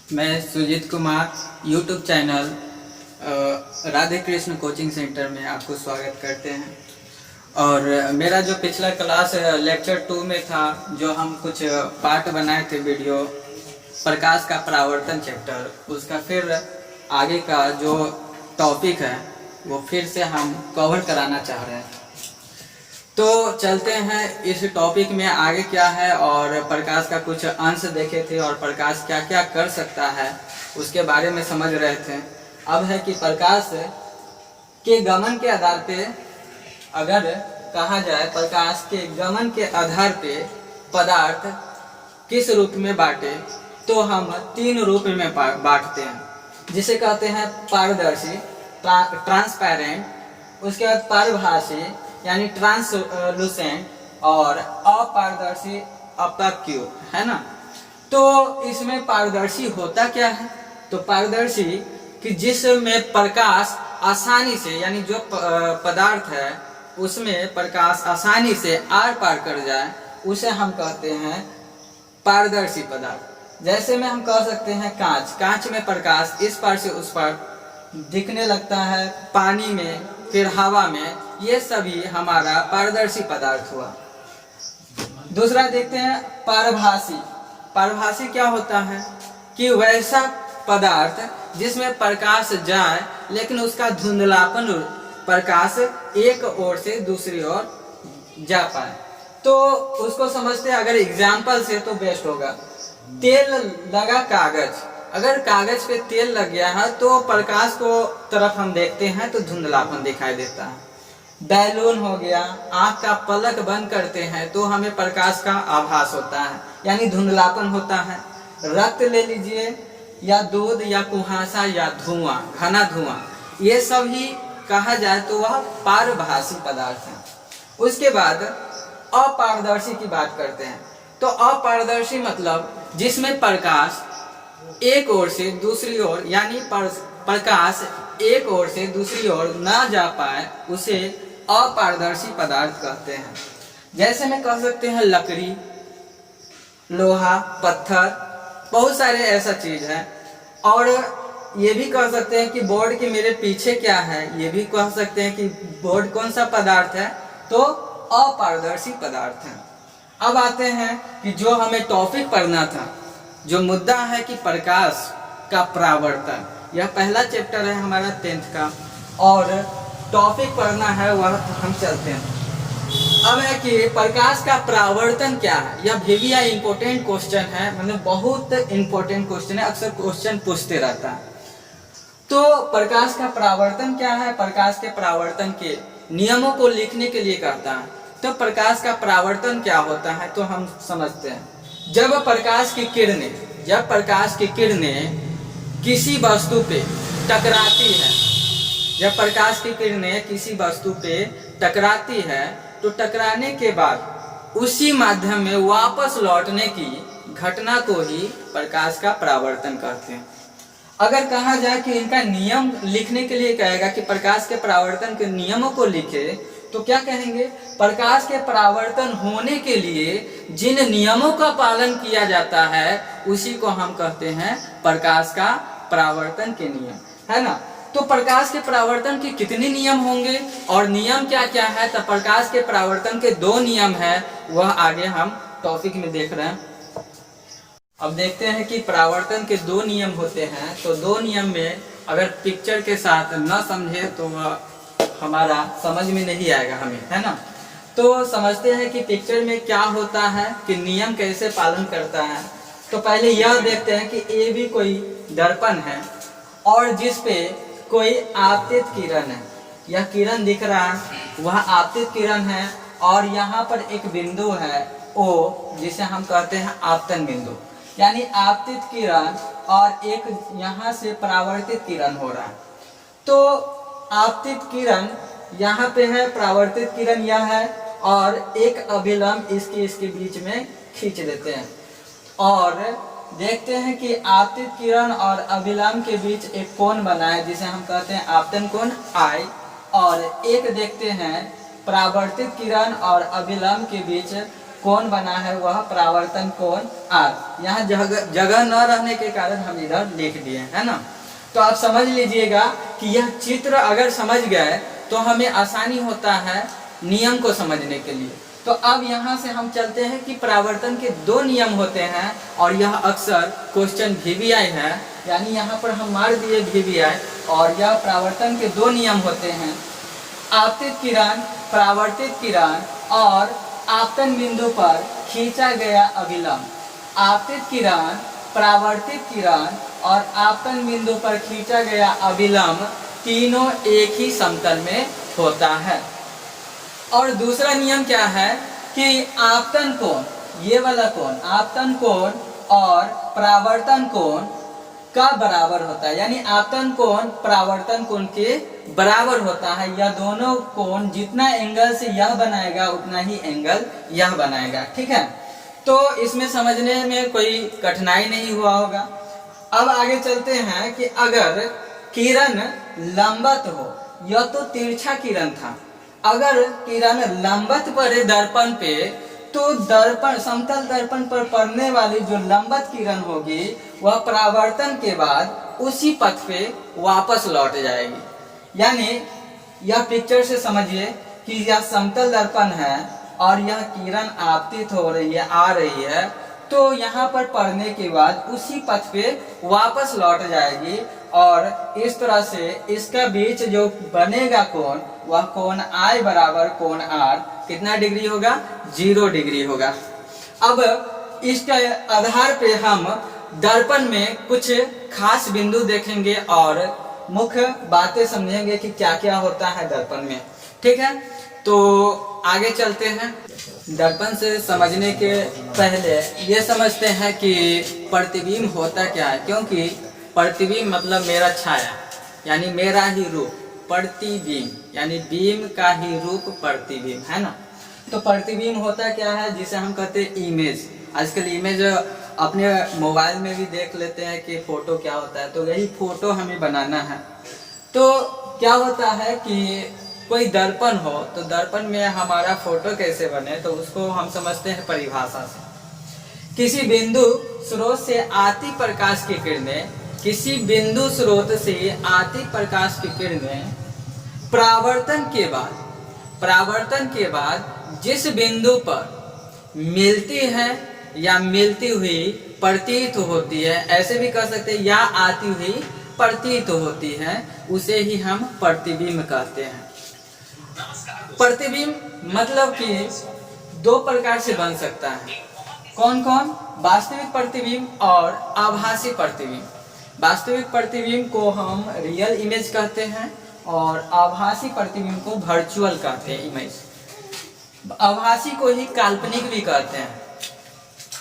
मैं Sujit Kumar YouTube channel Radhe Krishna coaching centre में आपको स्वागत करते हैं। और मेरा जो पिछला क्लास लेक्चर 2 में था, जो हम कुछ पार्ट बनाए थे वीडियो प्रकाश का परावर्तन चैप्टर, उसका फिर आगे का जो टॉपिक है वो फिर से हम कवर कराना चाह रहे हैं। तो चलते हैं इस टॉपिक में आगे क्या है, और प्रकाश का कुछ अंश देखे थे और प्रकाश क्या क्या कर सकता है उसके बारे में समझ रहे थे। अब है कि प्रकाश के गमन के आधार पे, अगर कहा जाए प्रकाश के गमन के आधार पे पदार्थ किस रूप में बांटे, तो हम 3 रूप में बांटते हैं, जिसे कहते हैं पारदर्शी ट्रांसपेरेंट, उसके बाद पारभासी यानी ट्रांसलूसेंट, और अपारदर्शी अपाक्यू, है ना। तो इसमें पारदर्शी होता क्या है? तो पारदर्शी कि जिसमें प्रकाश आसानी से, यानी जो पदार्थ है उसमें प्रकाश आसानी से आर पार कर जाए, उसे हम कहते हैं पारदर्शी पदार्थ। जैसे में हम कह सकते हैं कांच में प्रकाश इस पार से उस पार दिखने लगता है, पानी में, फिर हवा में, ये सभी हमारा पारदर्शी पदार्थ हुआ। दूसरा देखते हैं पारभासी। पारभासी क्या होता है कि वैसा पदार्थ जिसमें प्रकाश जाए लेकिन उसका धुंधलापन प्रकाश एक ओर से दूसरी ओर जा पाए। तो उसको समझते हैं, अगर एग्जाम्पल से तो बेस्ट होगा। तेल लगा कागज, अगर कागज पे तेल लग गया है तो प्रकाश को तरफ हम देखते हैं तो धुंधलापन दिखाई देता है। बैलून हो गया, आंख का पलक बंद करते हैं तो हमें प्रकाश का आभास होता है, यानी धुंधलापन होता है। रक्त ले लीजिए, या दूध, या कुहासा, या धुआं, घना धुआं, ये सब ही कहा जाए तो वह पारभासी पदार्थ है। उसके बाद अपारदर्शी की बात करते हैं। तो अपारदर्शी मतलब जिसमें प्रकाश एक ओर से दूसरी ओर, यानी प्रकाश एक ओर से दूसरी ओर ना जा पाए, उसे अपारदर्शी पदार्थ कहते हैं। जैसे में कह सकते हैं लकड़ी, लोहा, पत्थर, बहुत सारे ऐसा चीज है। और ये भी कह सकते हैं कि बोर्ड के मेरे पीछे क्या है, ये भी कह सकते हैं कि बोर्ड कौन सा पदार्थ है, तो अपारदर्शी पदार्थ है। अब आते हैं कि जो हमें टॉपिक पढ़ना था, जो मुद्दा है कि प्रकाश का परावर्तन, यह पहला चैप्टर है हमारा 10th का, और टॉपिक पढ़ना है वह हम चलते हैं। अब है कि प्रकाश का परावर्तन क्या है। यह भी इंपॉर्टेंट क्वेश्चन है, मतलब बहुत इंपॉर्टेंट क्वेश्चन है, अक्सर क्वेश्चन पूछते रहता है। तो प्रकाश का परावर्तन क्या है? प्रकाश के परावर्तन के नियमों को लिखने के लिए कहता है। तो प्रकाश का परावर्तन क्या होता है तो हम समझते हैं। जब प्रकाश की किरणें किसी वस्तु पे टकराती है, जब प्रकाश की किरणें किसी वस्तु पे टकराती है, तो टकराने के बाद उसी माध्यम में वापस लौटने की घटना को ही प्रकाश का परावर्तन कहते हैं। अगर कहा जाए कि इनका नियम लिखने के लिए कहेगा कि प्रकाश के परावर्तन के नियमों को लिखे, तो क्या कहेंगे? प्रकाश के परावर्तन होने के लिए जिन नियमों का पालन किया जाता है उसी को हम कहते हैं प्रकाश का परावर्तन के नियम, है ना। तो प्रकाश के परावर्तन के कितने नियम होंगे और नियम क्या क्या है? तो प्रकाश के परावर्तन के 2 नियम है, वह आगे हम टॉपिक में देख रहे हैं। अब देखते हैं कि परावर्तन के 2 नियम होते हैं। तो 2 नियम में अगर पिक्चर के साथ न समझे तो वह हमारा समझ में नहीं आएगा हमें, है ना। तो समझते हैं कि पिक्चर में क्या होता है, कि नियम कैसे पालन करता है। तो पहले यह देखते हैं कि ये भी कोई दर्पण है और जिस पे कोई आपतित किरण है, यह किरण दिख रहा है, वह आपतित किरण है, और यहाँ पर एक बिंदु है O, जिसे हम कहते हैं आपतन बिंदु, यानी आपतित किरण, और एक यहाँ से परावर्तित किरण हो रहा है। तो आपतित किरण यहाँ पे है, परावर्तित किरण यह है, और एक अभिलंब इसके बीच में खींच लेते हैं और देखते हैं कि आपतित किरण और अभिलंब के बीच एक कोण बना है, जिसे हम कहते हैं आपतन कोण I, और एक देखते हैं परावर्तित किरण और अभिलंब के बीच कोण बना है वह परावर्तन कोण R। यहाँ जगह न रहने के कारण हम इधर लिख दिए, है ना। तो आप समझ लीजिएगा कि यह चित्र अगर समझ गए तो हमें आसानी होता है नियम को समझने के लिए। तो अब यहाँ से हम चलते हैं कि परावर्तन के दो नियम होते हैं, और यह अक्सर क्वेश्चन VVI है, यानी यहाँ पर हम मार दिए VVI। और यह परावर्तन के दो नियम होते हैं, आपतित किरण, परावर्तित किरण और आपतन बिंदु पर खींचा गया अभिलंब। आपतित किरण, परावर्तित किरण और आपतन बिंदु पर खींचा गया अभिलंब तीनों एक ही समतल में होता है। और दूसरा नियम क्या है कि आपतन कोण, ये वाला कोण, आपतन कोण और परावर्तन कोण का बराबर होता है, यानी आपतन कोण परावर्तन कोण के बराबर होता है। यह दोनों कोण जितना एंगल से यह बनाएगा उतना ही एंगल यह बनाएगा, ठीक है। तो इसमें समझने में कोई कठिनाई नहीं हुआ होगा। अब आगे चलते हैं कि अगर किरण लंबवत हो, यह तो तिरछा किरण था, अगर किरण लंबवत पड़े दर्पण पे तो दर्पण, समतल दर्पण पर पड़ने वाली जो लंबवत किरण होगी वह परावर्तन के बाद उसी पथ पे वापस लौट जाएगी। यानी यह पिक्चर से समझिए कि यह समतल दर्पण है और यह किरण आपतित हो रही है, आ रही है, तो यहाँ पर पड़ने के बाद उसी पथ पे वापस लौट जाएगी। और इस तरह से इसका बीच जो बनेगा कोण वह कोण I बराबर कोण R कितना डिग्री होगा? 0 डिग्री होगा। अब इसके आधार पे हम दर्पण में कुछ खास बिंदु देखेंगे और मुख्य बातें समझेंगे कि क्या क्या होता है दर्पण में, ठीक है। तो आगे चलते हैं। दर्पण से समझने के पहले ये समझते हैं कि प्रतिबिंब होता क्या है, क्योंकि प्रतिबिंब मतलब मेरा छाया, यानी मेरा ही रूप। प्रतिबिंब यानी बीम का ही रूप प्रतिबिंब, है ना। तो प्रतिबिंब होता क्या है, जिसे हम कहते हैं इमेज। आजकल इमेज अपने मोबाइल में भी देख लेते हैं कि फोटो क्या होता है, तो यही फोटो हमें बनाना है। तो क्या होता है कि कोई दर्पण हो तो दर्पण में हमारा फोटो कैसे बने, तो उसको हम समझते हैं परिभाषा से। किसी बिंदु स्रोत से आती प्रकाश की किरणें, किसी बिंदु स्रोत से आती प्रकाश की किरणें परावर्तन के बाद जिस बिंदु पर मिलती है या मिलती हुई प्रतीत होती है, ऐसे भी कह सकते हैं, या आती हुई प्रतीत होती है, उसे ही हम प्रतिबिंब कहते हैं। प्रतिबिंब मतलब कि दो प्रकार से बन सकता है। कौन कौन? वास्तविक प्रतिबिंब और आभासी प्रतिबिंब। वास्तविक प्रतिबिंब को हम रियल इमेज कहते हैं और आभासी प्रतिबिंब को वर्चुअल कहते हैं, इमेज। आभासी को ही काल्पनिक भी कहते हैं।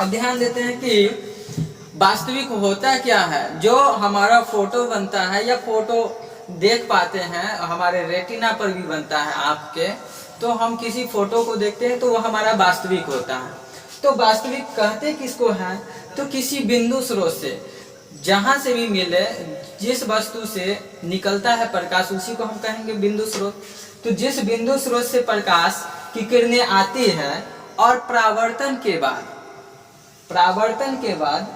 अब ध्यान देते हैं कि वास्तविक होता क्या है। जो हमारा फोटो बनता है या फोटो देख पाते हैं, हमारे रेटिना पर भी बनता है आपके, तो हम किसी फोटो को देखते हैं तो वो हमारा वास्तविक होता है। तो वास्तविक कहते किसको है, तो किसी बिंदु स्रोत से, जहां से भी मिले, जिस वस्तु से निकलता है प्रकाश, उसी को हम कहेंगे बिंदु स्रोत। तो जिस बिंदु स्रोत से प्रकाश की किरणें आती है और परावर्तन के बाद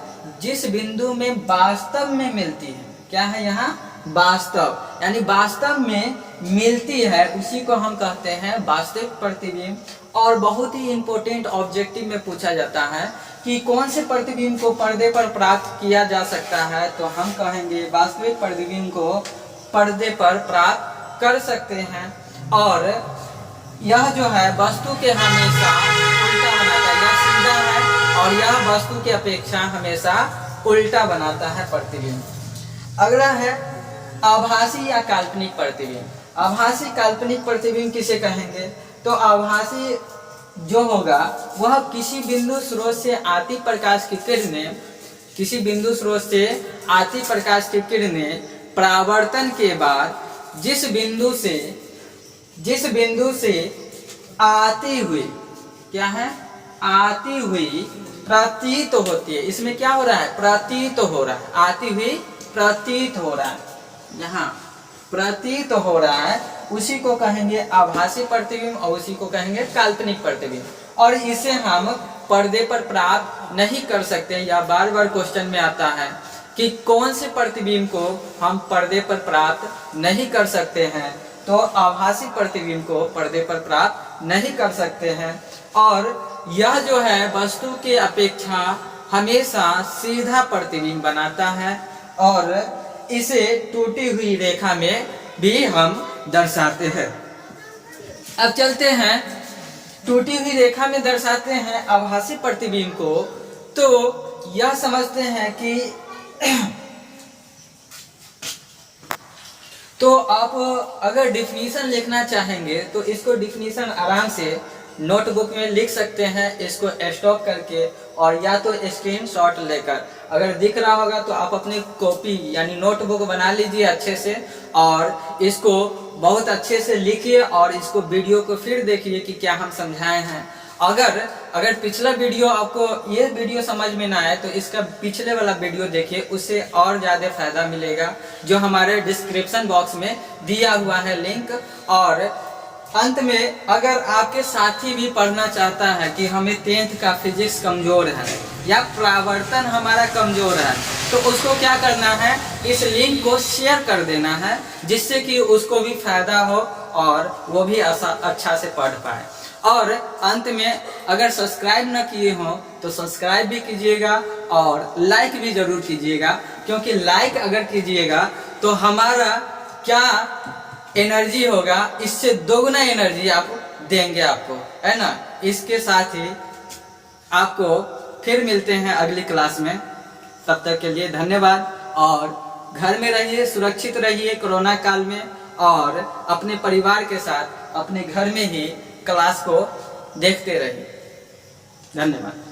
जिस बिंदु में वास्तव में मिलती है, क्या है यहाँ? वास्तव, यानी वास्तव में मिलती है, उसी को हम कहते हैं वास्तविक प्रतिबिंब। और बहुत ही इंपॉर्टेंट ऑब्जेक्टिव में पूछा जाता है कि कौन से प्रतिबिंब को पर्दे पर प्राप्त किया जा सकता है, तो हम कहेंगे वास्तविक प्रतिबिंब को पर्दे पर प्राप्त कर सकते हैं। और यह जो है वस्तु के हमेशा उल्टा बनाता है, यह सीधा है और यह वस्तु की अपेक्षा हमेशा उल्टा बनाता है प्रतिबिंब। अगला है आभासी या काल्पनिक प्रतिबिंब। आभासी काल्पनिक प्रतिबिंब किसे कहेंगे, तो आभासी जो होगा वह किसी बिंदु स्रोत से आती प्रकाश की किरणें, किसी बिंदु स्रोत से आती प्रकाश की किरणें परावर्तन के बाद जिस बिंदु से आती हुई, क्या है? आती हुई प्रतीत होती है। इसमें क्या हो रहा है? प्रतीत हो रहा है, आती हुई प्रतीत हो रहा है, यहाँ प्रतीत हो रहा है, उसी को कहेंगे आभासी प्रतिबिंब और उसी को कहेंगे काल्पनिक प्रतिबिंब। और इसे हम पर्दे पर प्राप्त नहीं कर सकते। या बार बार क्वेश्चन में आता है कि कौन से प्रतिबिंब को हम पर्दे पर प्राप्त नहीं कर सकते हैं, तो आभासी प्रतिबिंब को पर्दे पर प्राप्त नहीं कर सकते हैं। और यह जो है वस्तु के अपेक्षा हमेशा सीधा प्रतिबिंब बनाता है और इसे टूटी हुई रेखा में भी हम दर्शाते हैं। अब चलते हैं, टूटी हुई रेखा में दर्शाते हैं आभासी प्रतिबिंब को, तो यह समझते हैं कि तो आप अगर डिफिनीशन लिखना चाहेंगे तो इसको डिफिनीशन आराम से नोटबुक में लिख सकते हैं, इसको स्टॉप करके, और या तो स्क्रीनशॉट लेकर। अगर दिख रहा होगा तो आप अपनी कॉपी यानी नोटबुक बना लीजिए अच्छे से और इसको बहुत अच्छे से लिखिए और इसको वीडियो को फिर देखिए कि क्या हम समझाए हैं। अगर पिछला वीडियो आपको ये वीडियो समझ में ना आए तो इसका पिछले वाला वीडियो देखिए, उससे और ज़्यादा फायदा मिलेगा, जो हमारे डिस्क्रिप्शन बॉक्स में दिया हुआ है लिंक। और अंत में अगर आपके साथी भी पढ़ना चाहता है कि हमें 10th का फिजिक्स कमजोर है या प्रावर्तन हमारा कमजोर है, तो उसको क्या करना है, इस लिंक को शेयर कर देना है, जिससे कि उसको भी फायदा हो और वो भी अच्छा से पढ़ पाए। और अंत में अगर सब्सक्राइब न किए हो तो सब्सक्राइब भी कीजिएगा और लाइक भी जरूर कीजिएगा, क्योंकि लाइक अगर कीजिएगा तो हमारा क्या एनर्जी होगा, इससे दोगुना एनर्जी आप देंगे आपको, है ना। इसके साथ ही आपको फिर मिलते हैं अगली क्लास में, तब तक के लिए धन्यवाद। और घर में रहिए, सुरक्षित रहिए कोरोना काल में, और अपने परिवार के साथ अपने घर में ही क्लास को देखते रहिए। धन्यवाद।